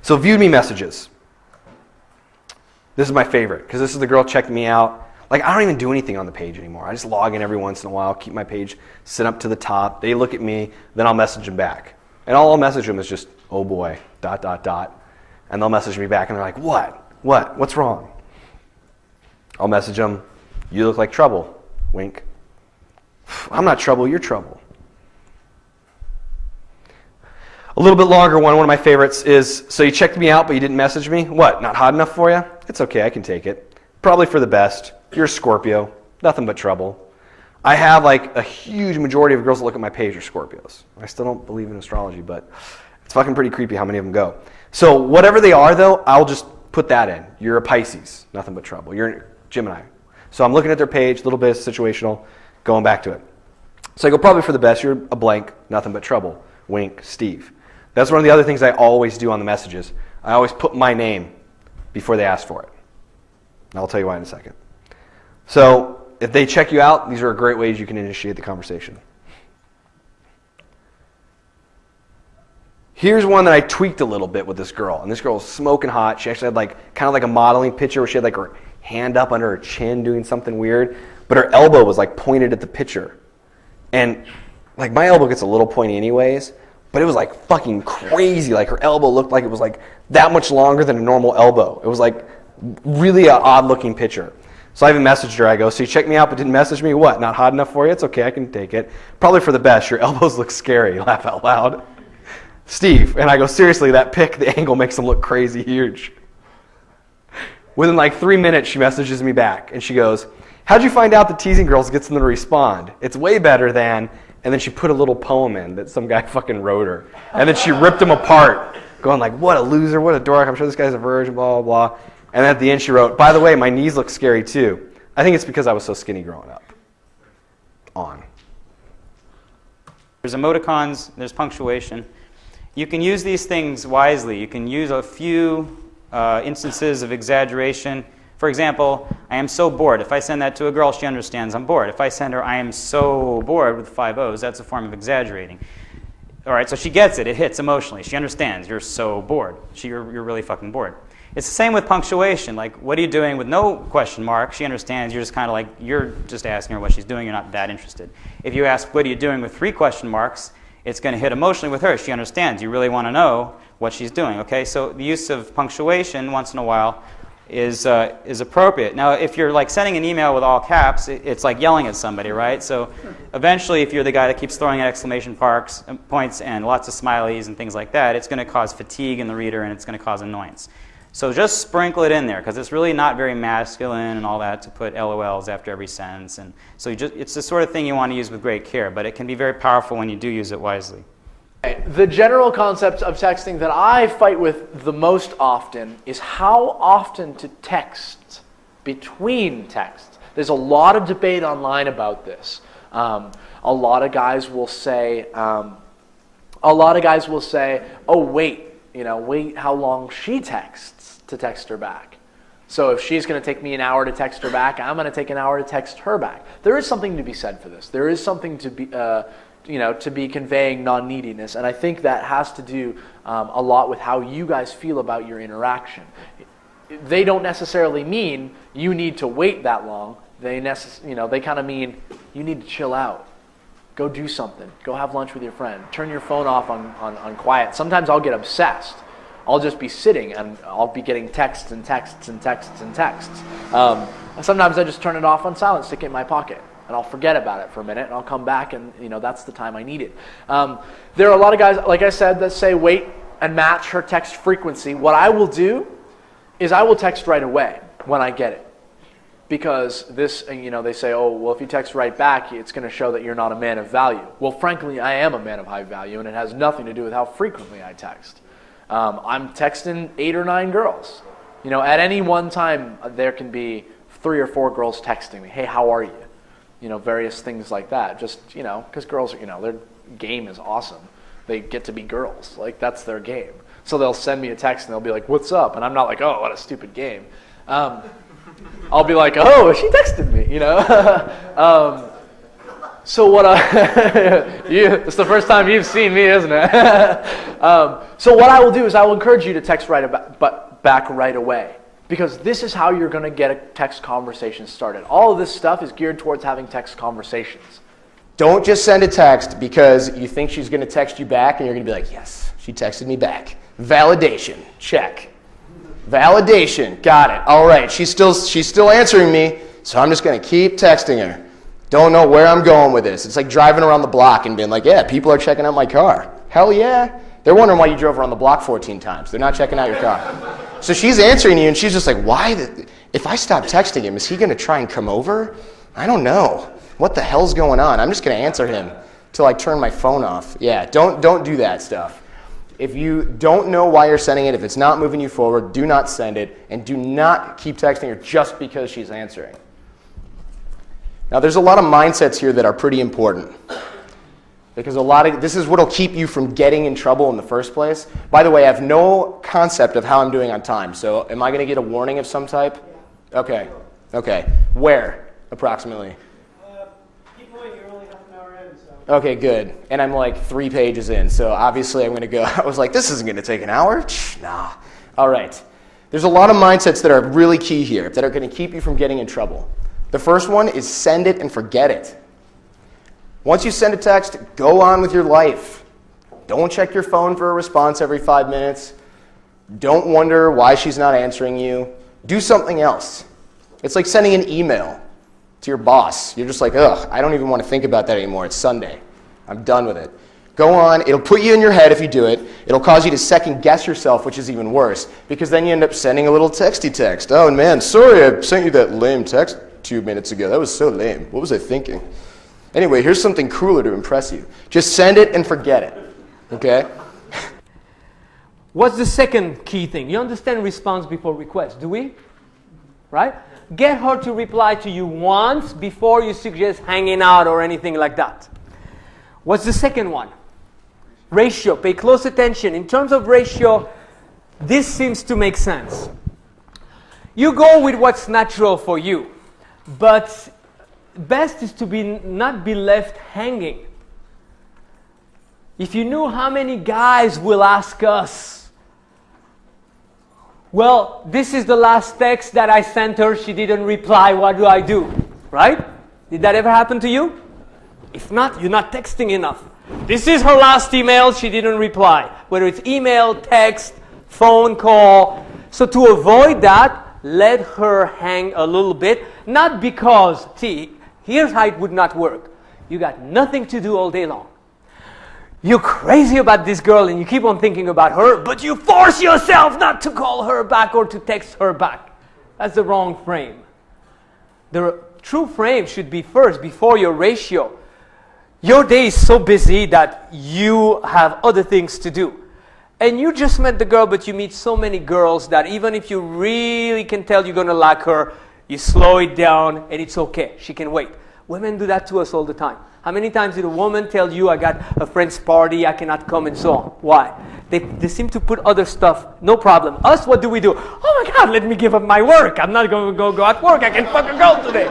So viewed me messages. This is my favorite because this is the girl checking me out. Like, I don't even do anything on the page anymore. I just log in every once in a while, keep my page set up to the top. They look at me, then I'll message them back. And all I'll message them is just, oh boy, ... And they'll message me back and they're like, what? What's wrong? I'll message them, you look like trouble. Wink. I'm not trouble, you're trouble. A little bit longer one of my favorites is, so you checked me out but you didn't message me? What, not hot enough for you? It's okay, I can take it. Probably for the best. You're a Scorpio. Nothing but trouble. I have like a huge majority of girls that look at my page are Scorpios. I still don't believe in astrology, but it's fucking pretty creepy how many of them go. So whatever they are though, I'll just put that in. You're a Pisces. Nothing but trouble. You're a Gemini. So I'm looking at their page, a little bit situational, going back to it. So I go, probably for the best. You're a blank. Nothing but trouble. Wink, Steve. That's one of the other things I always do on the messages. I always put my name before they ask for it. And I'll tell you why in a second. So if they check you out, these are great ways you can initiate the conversation. Here's one that I tweaked a little bit with this girl. And this girl was smoking hot. She actually had like kind of like a modeling picture where she had like her hand up under her chin doing something weird. But her elbow was like pointed at the picture. And like my elbow gets a little pointy anyways. But it was like fucking crazy. Like her elbow looked like it was like that much longer than a normal elbow. It was like really an odd looking picture. So I even messaged her. I go, so you checked me out but didn't message me? What, not hot enough for you? It's okay, I can take it. Probably for the best. Your elbows look scary. Laugh out loud. Steve. And I go, seriously, that pic, the angle makes them look crazy huge. Within like 3 minutes, she messages me back. And she goes, how'd you find out that teasing girls gets them to respond? It's way better than... And then she put a little poem in that some guy fucking wrote her. And then she ripped him apart, going like, what a loser, what a dork, I'm sure this guy's a virgin, blah, blah, blah. And then at the end she wrote, by the way, my knees look scary too. I think it's because I was so skinny growing up. On. There's emoticons, there's punctuation. You can use these things wisely. You can use a few instances of exaggeration. For example, I am so bored. If I send that to a girl, she understands I'm bored. If I send her, I am so bored with 5 O's, that's a form of exaggerating. All right, so she gets it. It hits emotionally. She understands. You're so bored. You're really fucking bored. It's the same with punctuation. Like, what are you doing with no question mark? She understands. You're just kind of like, you're just asking her what she's doing. You're not that interested. If you ask, what are you doing with 3 question marks, it's going to hit emotionally with her. She understands. You really want to know what she's doing, okay? So the use of punctuation once in a while is appropriate. Now, if you're like sending an email with all caps, it's like yelling at somebody, right? So eventually, if you're the guy that keeps throwing out exclamation points and lots of smileys and things like that, it's going to cause fatigue in the reader and it's going to cause annoyance. So just sprinkle it in there because it's really not very masculine and all that to put LOLs after every sentence. And so it's the sort of thing you want to use with great care, but it can be very powerful when you do use it wisely. The general concept of texting that I fight with the most often is how often to text between texts. There's a lot of debate online about this. A lot of guys will say, "Oh, wait how long she texts to text her back. So if she's going to take me an hour to text her back, I'm going to take an hour to text her back." There is something to be said for this. There is something to be to be conveying non-neediness. And I think that has to do a lot with how you guys feel about your interaction. They don't necessarily mean you need to wait that long. They kind of mean you need to chill out. Go do something. Go have lunch with your friend. Turn your phone off on quiet. Sometimes I'll get obsessed. I'll just be sitting and I'll be getting texts and texts and texts and texts. Sometimes I just turn it off on silent, stick it in my pocket. And I'll forget about it for a minute, and I'll come back, and that's the time I need it. There are a lot of guys, like I said, that say wait and match her text frequency. What I will do is I will text right away when I get it. Because this, they say, oh, well, if you text right back, it's going to show that you're not a man of value. Well, frankly, I am a man of high value, and it has nothing to do with how frequently I text. I'm texting 8 or 9 girls. At any one time, there can be 3 or 4 girls texting me, hey, how are you? Various things like that. Just, because girls, their game is awesome. They get to be girls. Like, that's their game. So they'll send me a text and they'll be like, what's up? And I'm not like, oh, what a stupid game. I'll be like, oh, she texted me, So what it's the first time you've seen me, isn't it? So what I will do is I will encourage you to text back right away, because this is how you're going to get a text conversation started. All of this stuff is geared towards having text conversations. Don't just send a text because you think she's going to text you back and you're going to be like, yes, she texted me back. Validation, check. Validation, got it. All right, she's still answering me, so I'm just going to keep texting her. Don't know where I'm going with this. It's like driving around the block and being like, yeah, people are checking out my car. Hell yeah. They're wondering why you drove around the block 14 times. They're not checking out your car. So she's answering you, and she's just like, if I stop texting him, is he going to try and come over? I don't know. What the hell's going on? I'm just going to answer him till I turn my phone off. Yeah, don't do that stuff. If you don't know why you're sending it, if it's not moving you forward, do not send it, and do not keep texting her just because she's answering. Now, there's a lot of mindsets here that are pretty important, because this is what will keep you from getting in trouble in the first place. By the way, I have no concept of how I'm doing on time, so am I going to get a warning of some type? Okay. Where, approximately? Keep going, you're only half an hour in, so. Okay, good. And I'm like 3 pages in, so obviously I'm going to go. I was like, this isn't going to take an hour? Nah. All right. There's a lot of mindsets that are really key here that are going to keep you from getting in trouble. The first one is send it and forget it. Once you send a text, go on with your life. Don't check your phone for a response every 5 minutes. Don't wonder why she's not answering you. Do something else. It's like sending an email to your boss. You're just like, ugh, I don't even want to think about that anymore. It's Sunday. I'm done with it. Go on. It'll put you in your head if you do it. It'll cause you to second guess yourself, which is even worse, because then you end up sending a little texty text. Oh, man, sorry I sent you that lame text 2 minutes ago. That was so lame. What was I thinking? Anyway, here's something cooler to impress you. Just send it and forget it. Okay? What's the second key thing? You understand response before request, do we? Right? Get her to reply to you once before you suggest hanging out or anything like that. What's the second one? Ratio. Pay close attention. In terms of ratio, this seems to make sense. You go with what's natural for you, but best is to not be left hanging. If you knew how many guys will ask us, well, this is the last text that I sent her, she didn't reply, what do I do? Right? Did that ever happen to you? If not, you're not texting enough. This is her last email, she didn't reply. Whether it's email, text, phone call. So to avoid that, let her hang a little bit. Not because, see, here's how it would not work. You got nothing to do all day long. You're crazy about this girl and you keep on thinking about her, but you force yourself not to call her back or to text her back. That's the wrong frame. The true frame should be first, before your ratio. Your day is so busy that you have other things to do. And you just met the girl, but you meet so many girls that even if you really can tell you're going to like her, you slow it down and it's okay. She can wait. Women do that to us all the time. How many times did a woman tell you, I got a friend's party, I cannot come, and so on? Why? They seem to put other stuff, no problem. Us, what do we do? Oh my God, let me give up my work. I'm not going to go at work. I can fuck a girl today.